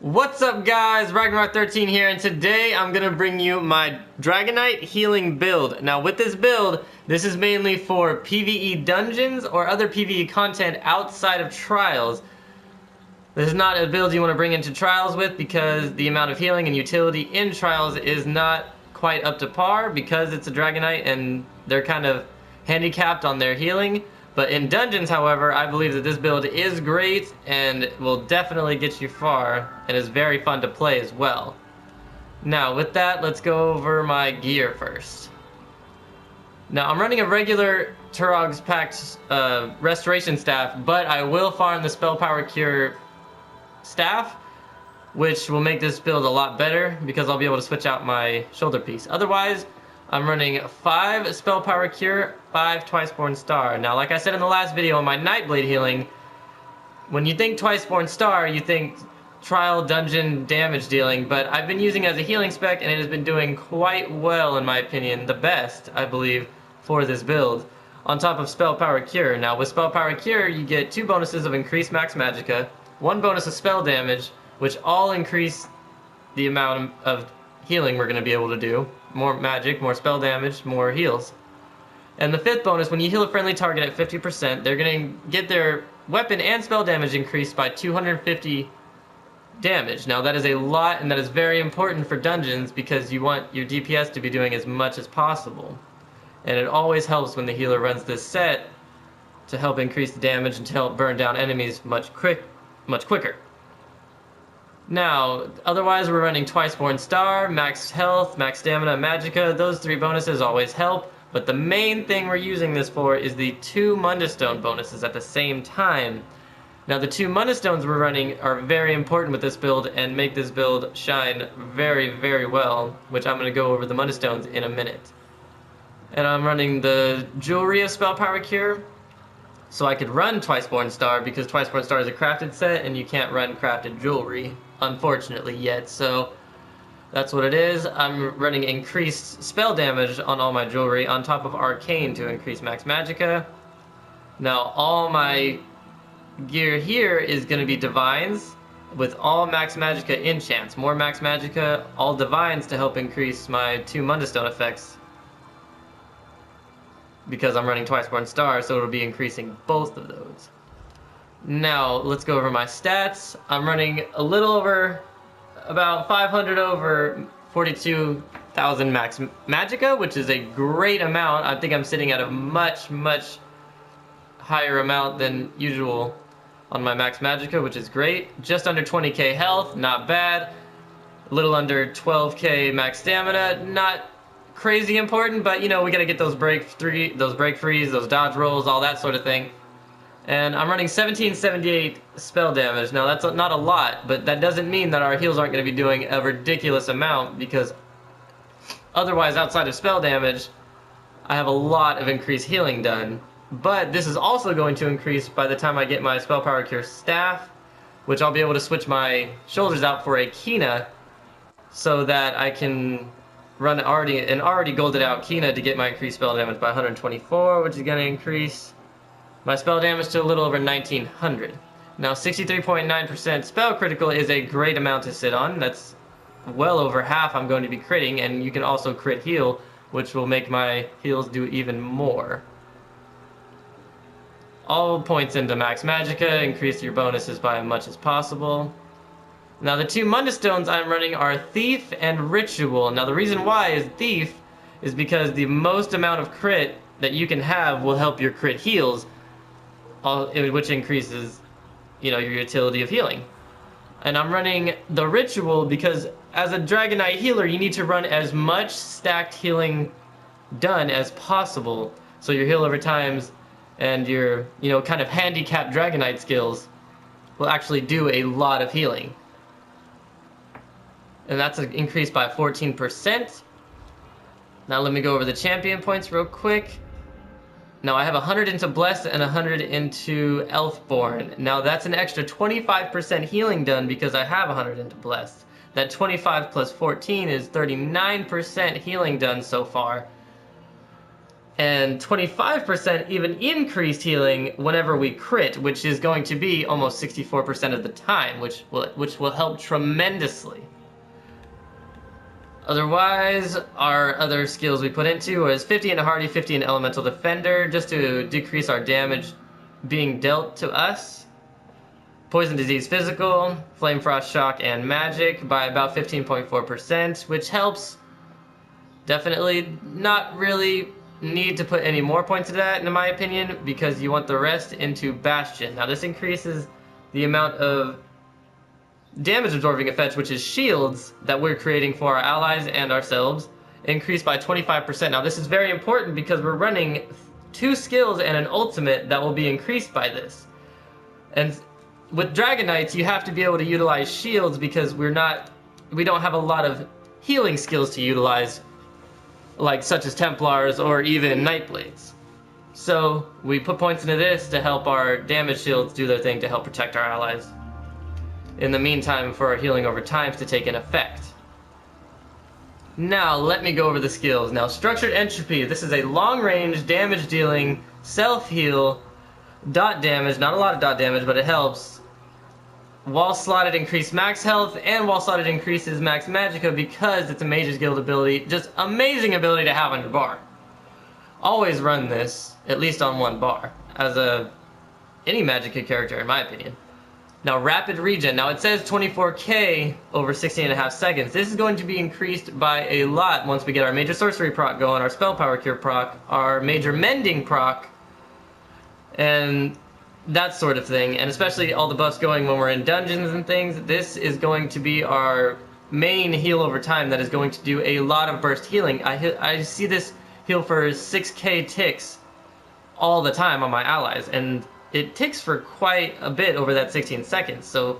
What's up guys, DRAGONKNIGHT 13 here, and today I'm gonna bring you my DRAGONKNIGHT healing build. Now with this build, this is mainly for PvE dungeons or other PvE content outside of trials. This is not a build you want to bring into trials with because the amount of healing and utility in trials is not quite up to par because it's a DRAGONKNIGht and they're kind of handicapped on their healing. But in dungeons, however, I believe that this build is great and will definitely get you far and is very fun to play as well. Now with that, let's go over my gear first. Now I'm running a regular Turog's Pact restoration staff, but I will farm the Spell Power Cure staff, which will make this build a lot better because I'll be able to switch out my shoulder piece. Otherwise, I'm running 5 Spell Power Cure, 5 Twiceborn Star. Now, like I said in the last video on my Nightblade healing, when you think Twiceborn Star, you think trial dungeon damage dealing, but I've been using it as a healing spec and it has been doing quite well in my opinion, the best, I believe, for this build. On top of Spell Power Cure. Now with Spell Power Cure, you get 2 bonuses of increased max magicka, 1 bonus of spell damage, which all increase the amount of healing we're going to be able to do. More magic, more spell damage, more heals. And the 5th bonus, when you heal a friendly target at 50%, they're going to get their weapon and spell damage increased by 250 damage. Now that is a lot, and that is very important for dungeons because you want your DPS to be doing as much as possible. And it always helps when the healer runs this set to help increase the damage and to help burn down enemies much quicker. Now, otherwise we're running Twiceborn Star, max health, max stamina, magicka. Those 3 bonuses always help, but the main thing we're using this for is the 2 Mundastone bonuses at the same time. Now the 2 Mundastones we're running are very important with this build and make this build shine very, very well, which I'm going to go over the Mundastones in a minute. And I'm running the Jewelry of Spell Power Cure, so I could run Twiceborn Star because Twiceborn Star is a crafted set and you can't run crafted jewelry, unfortunately, yet. So that's what it is. I'm running increased spell damage on all my jewelry on top of Arcane to increase max magicka. Now all my gear here is going to be Divines with all max magicka enchants. More max magicka, all Divines to help increase my 2 Mundastone effects, because I'm running Twiceborn Star, so it'll be increasing both of those. Now, let's go over my stats. I'm running a little over, about 500 over 42,000 max magicka, which is a great amount. I think I'm sitting at a much, much higher amount than usual on my max magicka, which is great. Just under 20k health, not bad. A little under 12k max stamina, not crazy important, but you know, we gotta get those break frees, those dodge rolls, all that sort of thing. And I'm running 1778 spell damage. Now that's not a lot, but that doesn't mean that our heals aren't going to be doing a ridiculous amount, because otherwise, outside of spell damage, I have a lot of increased healing done. But this is also going to increase by the time I get my Spell Power Cure staff, which I'll be able to switch my shoulders out for a Kina, so that I can run an already golded out Kina to get my increased spell damage by 124, which is going to increase my spell damage to a little over 1900. Now 63.9% spell critical is a great amount to sit on. That's well over half I'm going to be critting, and you can also crit heal, which will make my heals do even more. All points into max magicka, increase your bonuses by as much as possible. Now the 2 Mundastones I'm running are Thief and Ritual. Now the reason why is Thief is because the most amount of crit that you can have will help your crit heals, which increases, you know, your utility of healing. And I'm running the Ritual because as a DRAGONKNIGht healer, you need to run as much stacked healing done as possible, so your heal over times and your, you know, kind of handicapped DRAGONKNIGht skills will actually do a lot of healing. And that's increased by 14%. Now let me go over the champion points real quick. Now I have 100 into Blessed and 100 into Elfborn. Now that's an extra 25% healing done because I have 100 into Blessed. That 25 plus 14 is 39% healing done so far. and 25% even increased healing whenever we crit, which is going to be almost 64% of the time, which will help tremendously. Otherwise, our other skills we put into was 50 in a hardy, 50 in elemental defender, just to decrease our damage being dealt to us. Poison, disease, physical, flame, frost, shock, and magic by about 15.4%, which helps. Definitely not really need to put any more points into that, in my opinion, because you want the rest into Bastion. Now this increases the amount of damage absorbing effects, which is shields, that we're creating for our allies and ourselves, increased by 25%. Now this is very important because we're running 2 skills and an ultimate that will be increased by this. And with Dragon Knights, you have to be able to utilize shields because we don't have a lot of healing skills to utilize, like such as Templars or even Nightblades. So we put points into this to help our damage shields do their thing to help protect our allies. In the meantime, for our healing over time to take an effect. Now let me go over the skills. Now Structured Entropy, this is a long range damage dealing self-heal dot damage, not a lot of dot damage, but it helps. While slotted, increase max health, and while slotted increases max magicka because it's a Mage's Guild ability. Just amazing ability to have on your bar. Always run this, at least on 1 bar, as any magicka character in my opinion. Now rapid regen, now it says 24k over 16.5 seconds. This is going to be increased by a lot once we get our major sorcery proc going, our spell power cure proc, our major mending proc, and that sort of thing, and especially all the buffs going when we're in dungeons and things. This is going to be our main heal over time that is going to do a lot of burst healing. I see this heal for 6k ticks all the time on my allies, and it ticks for quite a bit over that 16 seconds. So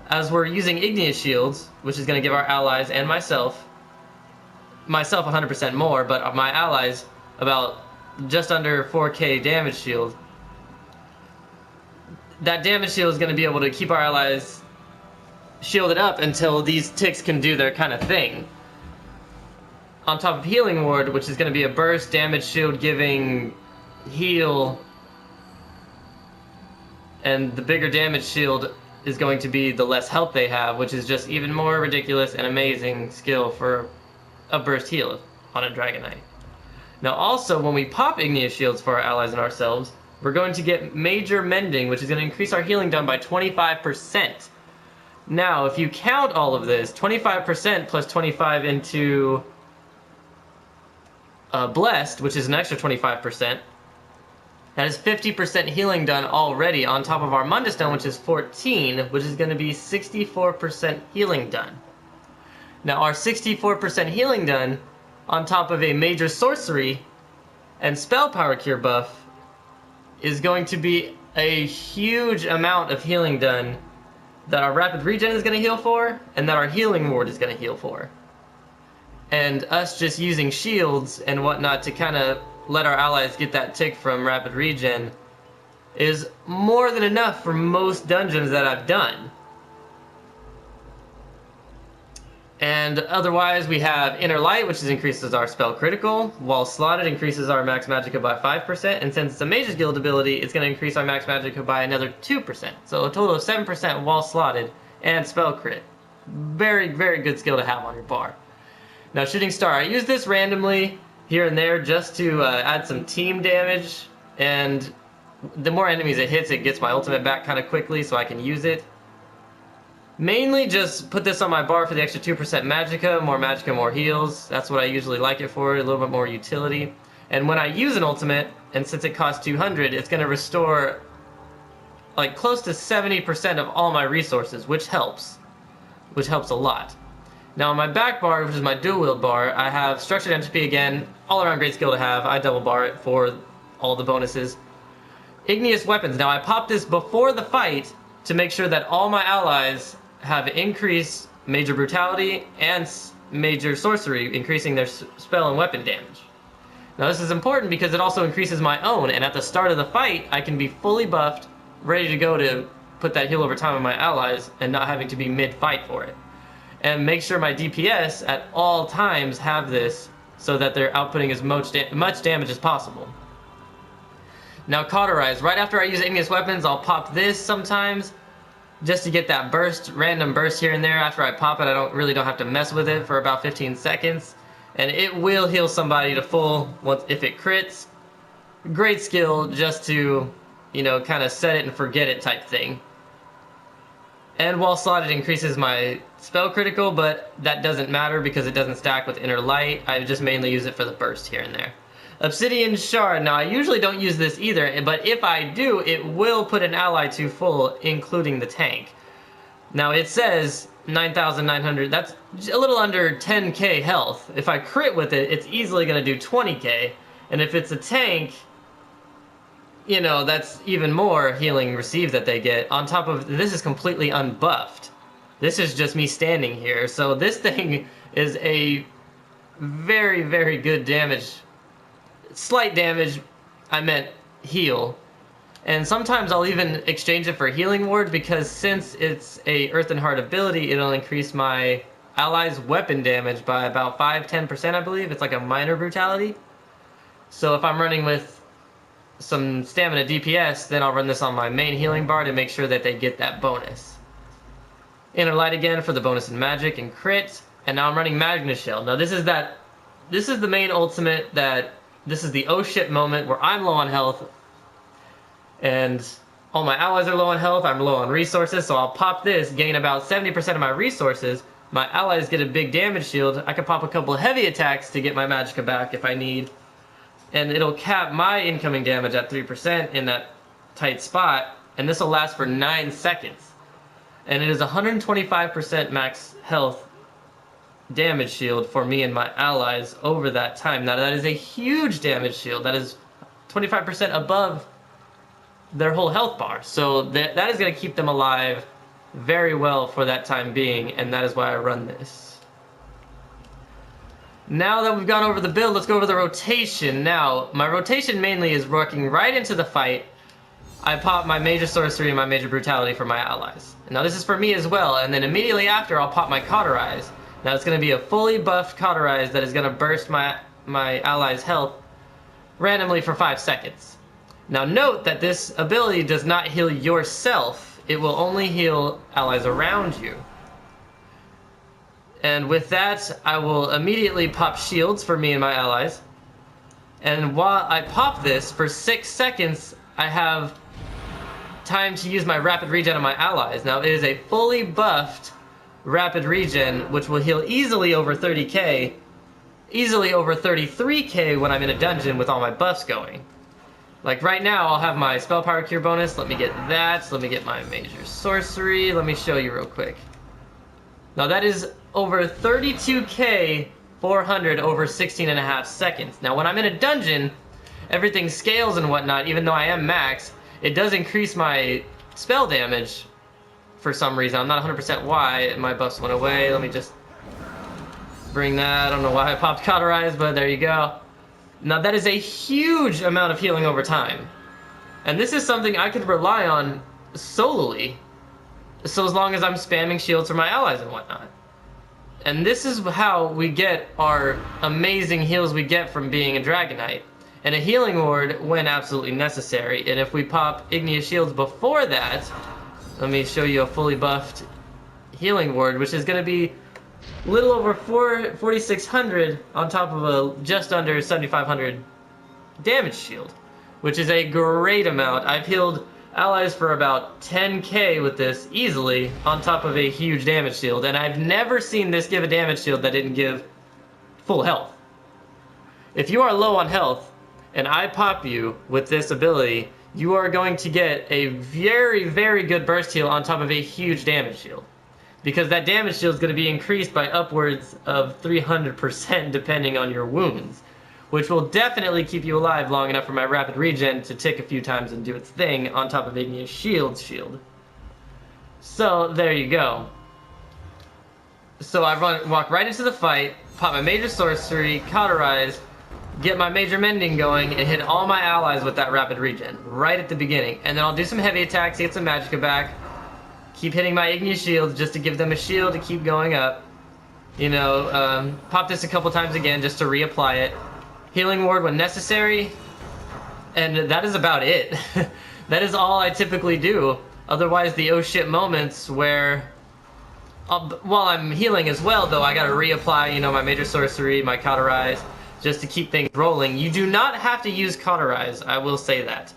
as we're using Igneous Shields, which is going to give our allies and myself 100% more, but my allies about just under 4k damage shield, that damage shield is going to be able to keep our allies shielded up until these ticks can do their kind of thing. On top of Healing Ward, which is going to be a burst damage shield giving heal, and the bigger damage shield is going to be the less health they have, which is just even more ridiculous and amazing skill for a burst heal on a Dragon Knight. Now also, when we pop Igneous Shields for our allies and ourselves, we're going to get Major Mending, which is going to increase our healing done by 25%. Now, if you count all of this, 25% plus 25 into Blessed, which is an extra 25%, that is 50% healing done already on top of our Munda Stone, which is 14, which is going to be 64% healing done. Now, our 64% healing done on top of a Major Sorcery and Spell Power Cure buff is going to be a huge amount of healing done that our Rapid Regen is going to heal for, and that our Healing Ward is going to heal for. And us just using shields and whatnot to kind of let our allies get that tick from Rapid Regen is more than enough for most dungeons that I've done. And otherwise, we have Inner Light, which increases our spell critical, while slotted increases our max magicka by 5%, and since it's a Mage's Guild ability, it's going to increase our max magicka by another 2%. So a total of 7% while slotted, and spell crit. Very, very good skill to have on your bar. Now, Shooting Star, I use this randomly here and there just to add some team damage, and the more enemies it hits, it gets my ultimate back kind of quickly, so I can use it. Mainly just put this on my bar for the extra 2% magicka, more heals. That's what I usually like it for, a little bit more utility. And when I use an ultimate, and since it costs 200, it's going to restore like close to 70% of all my resources, which helps a lot. Now on my back bar, which is my dual wield bar, I have Structured Entropy again, all around great skill to have. I double bar it for all the bonuses. Igneous Weapons, now I popped this before the fight to make sure that all my allies have increased Major Brutality and Major Sorcery, increasing their spell and weapon damage. Now this is important because it also increases my own, and at the start of the fight, I can be fully buffed, ready to go to put that heal over time on my allies, and not having to be mid-fight for it. And make sure my DPS at all times have this so that they're outputting as much damage as possible. Now Cauterize, right after I use igneous weapons, I'll pop this sometimes, just to get that burst, random burst here and there. After I pop it, I don't have to mess with it for about 15 seconds. And it will heal somebody to full if it crits. Great skill just to, you know, kind of set it and forget it type thing. And while slotted increases my spell critical, but that doesn't matter because it doesn't stack with Inner Light. I just mainly use it for the burst here and there. Obsidian Shard, now I usually don't use this either, but if I do, it will put an ally to full, including the tank. Now it says 9,900, that's a little under 10k health. If I crit with it, it's easily going to do 20k, and if it's a tank, you know, that's even more healing received that they get. On top of, this is completely unbuffed. This is just me standing here, so this thing is a very, very good damage. Slight damage, I meant heal. And sometimes I'll even exchange it for Healing Ward, because since it's a Earth and Heart ability, it'll increase my allies' weapon damage by about 5-10%, I believe. It's like a minor brutality. So if I'm running with some stamina DPS, then I'll run this on my main healing bar to make sure that they get that bonus. Inner Light again for the bonus in magic and crit. And now I'm running Magnus Shell. Now this is the main ultimate that... This is the oh shit moment where I'm low on health and all my allies are low on health, I'm low on resources, so I'll pop this, gain about 70% of my resources, my allies get a big damage shield, I can pop a couple of heavy attacks to get my magicka back if I need, and it'll cap my incoming damage at 3% in that tight spot, and this will last for 9 seconds. And it is 125% max health damage shield for me and my allies over that time. Now that is a huge damage shield. That is 25% above their whole health bar. So that is going to keep them alive very well for that time being, and that is why I run this. Now that we've gone over the build, let's go over the rotation. Now, my rotation mainly is working right into the fight. I pop my Major Sorcery and my Major Brutality for my allies. Now this is for me as well, and then immediately after I'll pop my Cauterize. Now it's going to be a fully buffed Cauterize that is going to burst my allies' health randomly for 5 seconds. Now note that this ability does not heal yourself, it will only heal allies around you. And with that, I will immediately pop shields for me and my allies. And while I pop this, for 6 seconds, I have time to use my rapid regen on my allies. Now it is a fully buffed rapid regen, which will heal easily over 30k, easily over 33k when I'm in a dungeon with all my buffs going. Like right now, I'll have my spell power cure bonus. Let me get that. Let me get my Major Sorcery. Let me show you real quick. Now that is over 32k 400 over 16.5 seconds. Now when I'm in a dungeon, everything scales and whatnot. Even though I am max, it does increase my spell damage for some reason. I'm not 100% why. My buffs went away. Let me just bring that. I don't know why I popped Cauterize, but there you go. Now that is a huge amount of healing over time. And this is something I could rely on solely, so as long as I'm spamming shields for my allies and whatnot. And this is how we get our amazing heals we get from being a Dragon Knight. And a Healing Ward when absolutely necessary. And if we pop Igneous Shields before that, let me show you a fully buffed Healing Ward, which is going to be a little over 4,600 on top of a just under 7,500 damage shield, which is a great amount. I've healed allies for about 10k with this easily on top of a huge damage shield, and I've never seen this give a damage shield that didn't give full health. If you are low on health and I pop you with this ability, you are going to get a very, very good burst heal on top of a huge damage shield. Because that damage shield is going to be increased by upwards of 300% depending on your wounds. Which will definitely keep you alive long enough for my rapid regen to tick a few times and do its thing on top of Igneous Shield's shield. So, there you go. So I walk right into the fight, pop my Major Sorcery, Cauterize, get my Major Mending going, and hit all my allies with that rapid regen right at the beginning. And then I'll do some heavy attacks, get some magicka back, keep hitting my Igneous Shields just to give them a shield to keep going up. You know, pop this a couple times again just to reapply it. Healing ward when necessary, and that is about it. That is all I typically do. Otherwise, the oh shit moments where, while I'm healing as well, though, I gotta reapply, you know, my major sorcery, my cauterize, just to keep things rolling. You do not have to use cauterize, I will say that.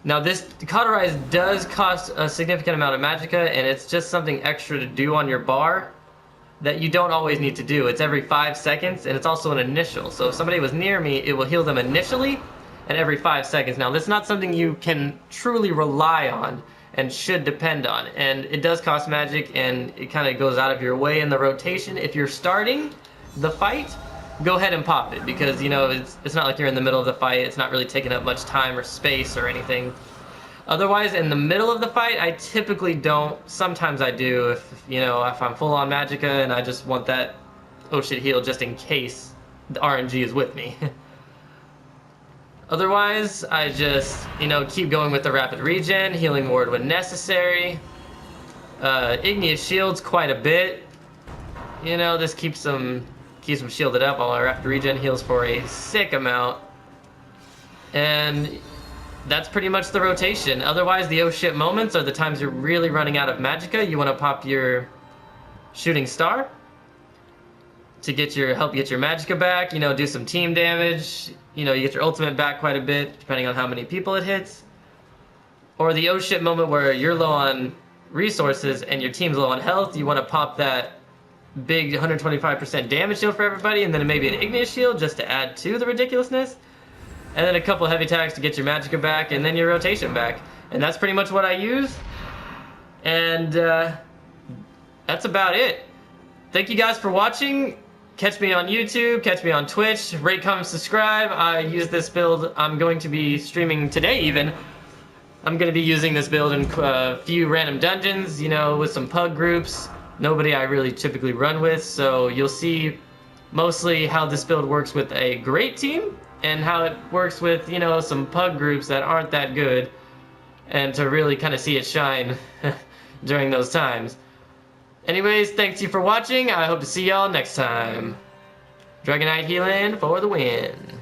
Now, this cauterize does cost a significant amount of magicka, and it's just something extra to do on your bar that you don't always need to do. It's every 5 seconds, and it's also an initial. So if somebody was near me, it will heal them initially and every 5 seconds. Now, that's not something you can truly rely on and should depend on. And it does cost magic, and it kind of goes out of your way in the rotation. If you're starting the fight, go ahead and pop it, because, you know, it's not like you're in the middle of the fight. It's not really taking up much time or space or anything. Otherwise, in the middle of the fight, I typically don't. Sometimes I do, if I'm full on magicka and I just want that oh shit heal just in case the RNG is with me. Otherwise, I just, keep going with the rapid regen, healing ward when necessary. Igneous shields quite a bit. This keeps them shielded up while our rapid regen heals for a sick amount. And that's pretty much the rotation. Otherwise, the oh shit moments are the times you're really running out of magicka. You want to pop your shooting star to help get your magicka back. Do some team damage. You get your ultimate back quite a bit, depending on how many people it hits. Or the oh shit moment where you're low on resources and your team's low on health. You want to pop that big 125% damage shield for everybody, and then maybe an igneous shield just to add to the ridiculousness. And then a couple heavy attacks to get your magicka back, and then your rotation back. And that's pretty much what I use. And that's about it. Thank you guys for watching. Catch me on YouTube, catch me on Twitch, rate, comment, subscribe. I use this build. I'm going to be streaming today even. I'm going to be using this build in a few random dungeons, with some pug groups. Nobody I really typically run with, so you'll see mostly how this build works with a great team, and how it works with, some pug groups that aren't that good, and to really kind of see it shine during those times. Anyways, thanks you for watching. I hope to see y'all next time. DRAGONKNIGHT healing for the win.